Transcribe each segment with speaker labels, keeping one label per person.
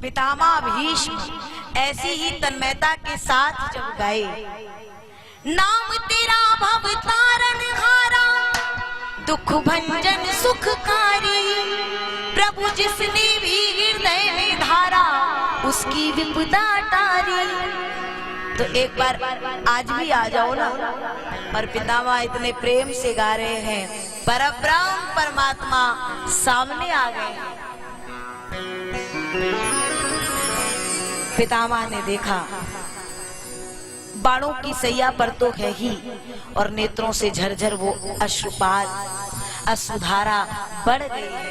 Speaker 1: पितामह भीष्म ऐसी ही तन्मयता के साथ जब गाए, नाम तेरा भव तारण हारा, दुख भंजन सुखकारी, प्रभु जिसने भी हृदय में धारा, उसकी विपदा टारी। तो एक बार आज भी आ जाओ ना। और पितामह इतने प्रेम से गा रहे हैं, परब्रह्म परमात्मा सामने आ गए। पितामह ने देखा बाणों की सैया पर तो है ही, और नेत्रों से झरझर वो अश्रुपात अश्रुधारा बढ़ गई है।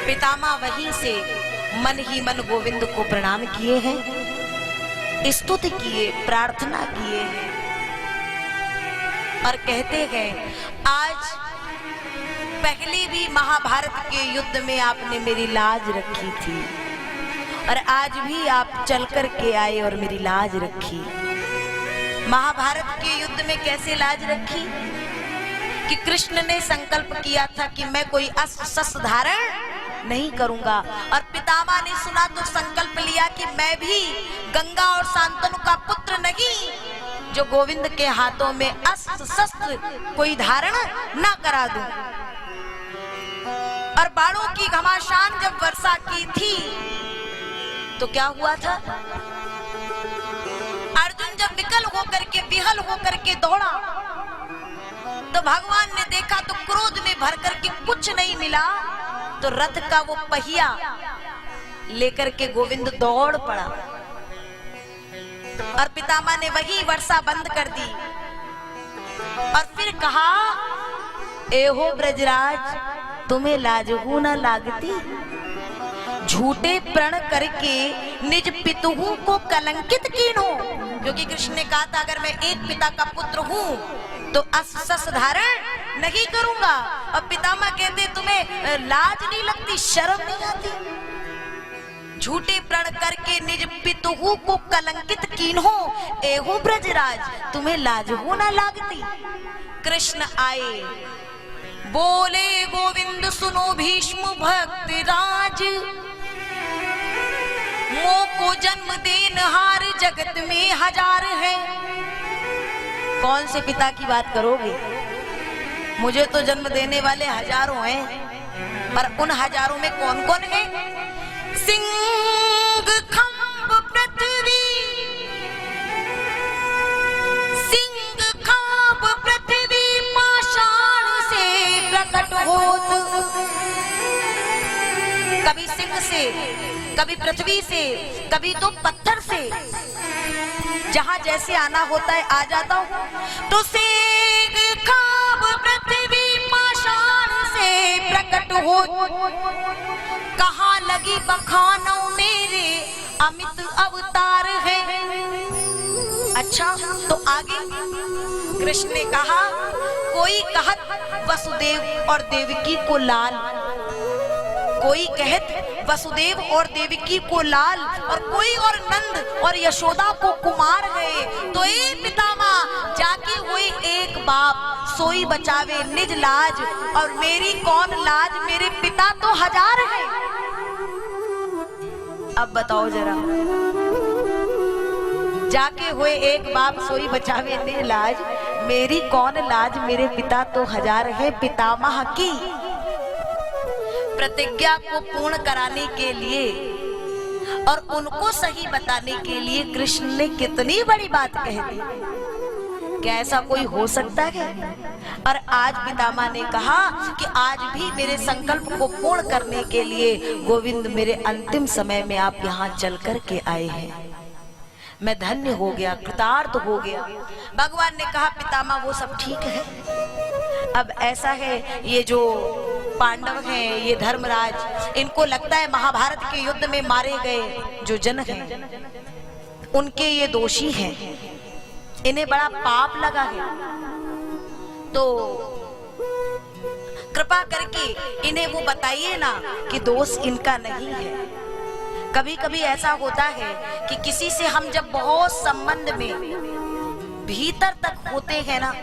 Speaker 1: पितामह वहीं से मन ही मन गोविंद को प्रणाम किए हैं, स्तुति किए, प्रार्थना किए हैं और कहते हैं, आज पहले भी महाभारत के युद्ध में आपने मेरी लाज रखी थी, और आज भी आप चल कर के आए और मेरी लाज रखी। महाभारत के युद्ध में कैसे लाज रखी? कि कृष्ण ने संकल्प किया था कि मैं कोई अस्त्र शस्त्र धारण नहीं करूंगा, और पितामह ने सुना तो संकल्प लिया कि मैं भी गंगा और शांतनु का पुत्र नहीं, जो गोविंद के हाथों में अस्त्र शस्त्र कोई धारण ना करा दूं। और बाणों की घमासान जब वर्षा की थी तो क्या हुआ था? अर्जुन जब विकल होकर के विहल होकर के दौड़ा तो भगवान ने देखा तो क्रोध में भर करके कुछ नहीं मिला, तो रथ का वो पहिया लेकर के गोविंद दौड़ पड़ा। और पितामह ने वही वर्षा बंद कर दी और फिर कहा, एहो ब्रजराज तुम्हें लाजहू न लागती, झूठे प्रण करके निज पितुहू को कलंकित कीनो। क्योंकि कृष्ण ने कहा था, अगर मैं एक पिता का पुत्र हूँ तो अस्त्र शस्त्र धारण नहीं करूंगा। और पितामह कहते, तुम्हें लाज नहीं लगती, शर्म नहीं आती? झूठे प्रण करके निज पितुहू को कलंकित कीन्हो, एहो ब्रजराज तुम्हें लाजहू न लागती। कृष्ण आए, बोले गोविंद सुनो भीष्म भक्त राज, मोह को जन्म देनहार जगत में हजार है। कौन से पिता की बात करोगे? मुझे तो जन्म देने वाले हजारों हैं, पर उन हजारों में कौन कौन है? सिंह खंभ पृथ्वी, सिंह खंभ पृथ्वी पाषाण से प्रकट होत। कभी सिंह से, कभी पृथ्वी से, कभी तो पत्थर से, जहां जैसे आना होता है आ जाता हूं। तो सिंह खंभ पृथ्वी पाषाण से प्रकट हो, कहां लगी बखानों मेरे अमित अवतार है। अच्छा, तो आगे कृष्ण ने कहा, कोई कहत वसुदेव और देवकी को लाल, कोई कहत वसुदेव और देवकी को लाल, और कोई और नंद और यशोदा को कुमार गए। तो ए पितामह, जाके हुई एक बाप सोई बचावे निज लाज, और मेरी कौन लाज, मेरे पिता तो हजार है। अब बताओ जरा, जाके हुए एक बाप सोई बचावे निज लाज, मेरी कौन लाज, मेरे पिता तो हजार है। पितामह की प्रतिज्ञा को पूर्ण कराने के लिए और उनको सही बताने के लिए कृष्ण ने कितनी बड़ी बात कह दी। क्या ऐसा कोई हो सकता है? और आज पितामह ने कहा कि आज भी मेरे संकल्प को पूर्ण करने के लिए गोविंद मेरे अंतिम समय में आप यहाँ चल कर के आए हैं। मैं धन्य हो गया, कृतार्थ हो गया। भगवान ने कहा, पितामह वो सब ठीक है, अब ऐसा है, ये जो पांडव हैं, ये धर्मराज, इनको लगता है महाभारत के युद्ध में मारे गए जो जन हैं उनके ये दोषी हैं, इन्हें बड़ा पाप लगा है, तो कृपा करके इन्हें वो बताइए ना कि दोष इनका नहीं है। कभी कभी ऐसा होता है कि किसी से हम जब बहुत संबंध में भीतर तक होते हैं ना,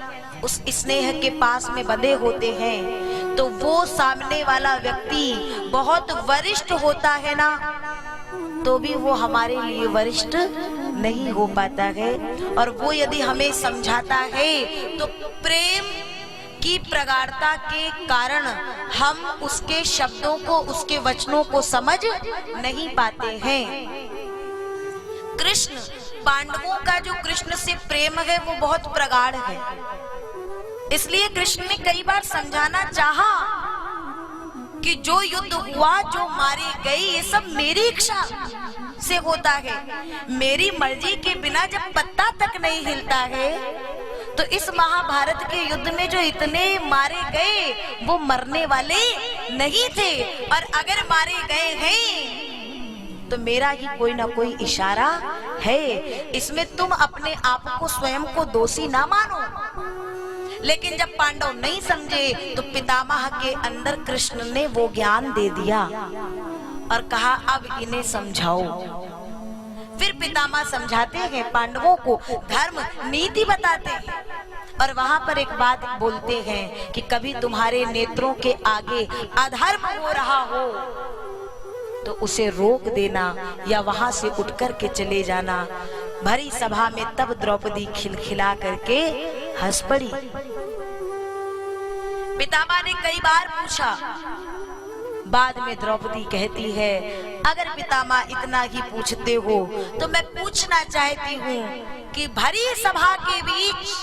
Speaker 1: उस स्नेह के पास में बंधे होते हैं, तो वो सामने वाला व्यक्ति बहुत वरिष्ठ होता है ना, तो भी वो हमारे लिए वरिष्ठ नहीं हो पाता है। और वो यदि हमें समझाता है तो प्रेम की प्रगाढ़ता के कारण हम उसके शब्दों को, उसके वचनों को समझ नहीं पाते हैं। कृष्ण, पांडवों का जो कृष्ण से प्रेम है वो बहुत प्रगाढ़ है, इसलिए कृष्ण ने कई बार समझाना चाहा कि जो युद्ध हुआ, जो मारे गए, ये सब मेरी इच्छा से होता है। मेरी मर्जी के बिना जब पत्ता तक नहीं हिलता है, तो इस महाभारत के युद्ध में जो इतने मारे गए वो मरने वाले नहीं थे, और अगर मारे गए हैं तो मेरा ही कोई ना कोई इशारा है। इसमें तुम अपने आप को, स्वयं को दोषी ना मानो। लेकिन जब पांडव नहीं समझे तो पितामह के अंदर कृष्ण ने वो ज्ञान दे दिया और कहा अब इन्हें समझाओ। फिर पितामह समझाते हैं पांडवों को, धर्म नीति बताते हैं, और वहां पर एक बात बोलते हैं कि कभी तुम्हारे नेत्रों के आगे अधर्म हो रहा हो तो उसे रोक देना या वहां से उठ कर के चले जाना। भरी सभा में तब द्रौपदी खिलखिला करके हंस पड़ी। पितामह ने कई बार पूछा, बाद में द्रौपदी कहती है, अगर पितामह इतना ही पूछते हो तो मैं पूछना चाहती हूँ कि भरी सभा के बीच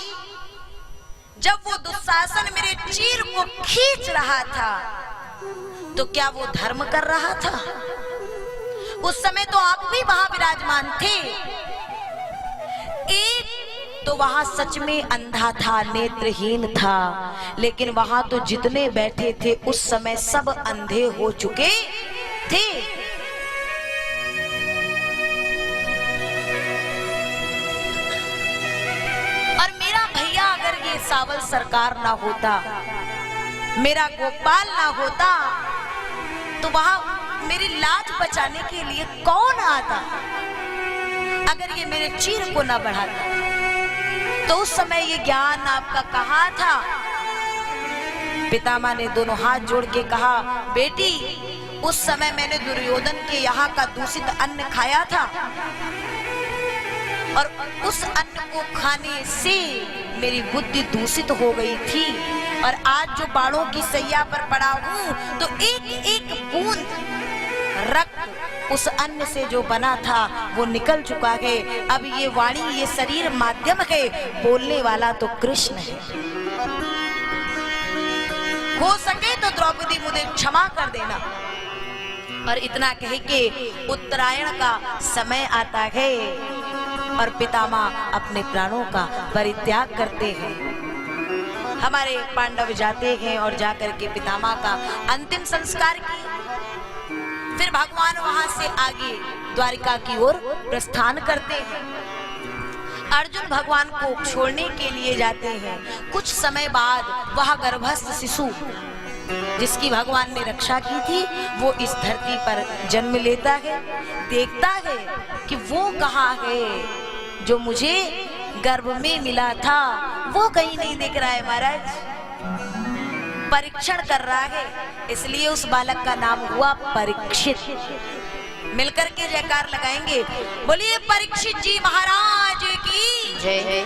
Speaker 1: जब वो दुशासन मेरे चीर को खींच रहा था तो क्या वो धर्म कर रहा था? उस समय तो आप भी वहां विराजमान थे। एक तो वहां सच में अंधा था, नेत्रहीन था, लेकिन वहां तो जितने बैठे थे उस समय सब अंधे हो चुके थे। और मेरा भैया अगर ये सावल सरकार ना होता, मेरा गोपाल ना होता, तो वहां मेरी लाज बचाने के लिए कौन आता? अगर ये मेरे चीर को ना बढ़ाता तो उस समय ये ज्ञान आपका कहाँ था? पितामह ने दोनों हाथ जोड़ के कहा, बेटी उस समय मैंने दुर्योधन के यहाँ का दूषित अन्न खाया था और उस अन्न को खाने से मेरी बुद्धि दूषित हो गई थी, और आज जो बाणों की सैया पर पड़ा हूँ तो एक एक बूंद रक्त उस अन्न से जो बना था वो निकल चुका है। अब ये वाणी, ये शरीर माध्यम है, बोलने वाला तो कृष्ण है। हो सके तो द्रौपदी मुझे क्षमा कर देना। और इतना कह के उत्तरायण का समय आता है और पितामह अपने प्राणों का परित्याग करते हैं। हमारे पांडव जाते हैं और जाकर के पितामह का अंतिम संस्कार किए। फिर भगवान वहां से आगे द्वारिका की ओर प्रस्थान करते हैं। अर्जुन भगवान को छोड़ने के लिए जाते हैं। कुछ समय बाद वह गर्भस्थ शिशु जिसकी भगवान ने रक्षा की थी वो इस धरती पर जन्म लेता है। देखता है कि वो कहाँ है जो मुझे गर्भ में मिला था, वो कहीं नहीं दिख रहा है महाराज। परीक्षण कर रहा है, इसलिए उस बालक का नाम हुआ परीक्षित। मिलकर के जयकार लगाएंगे, बोलिए परीक्षित जी महाराज की जय।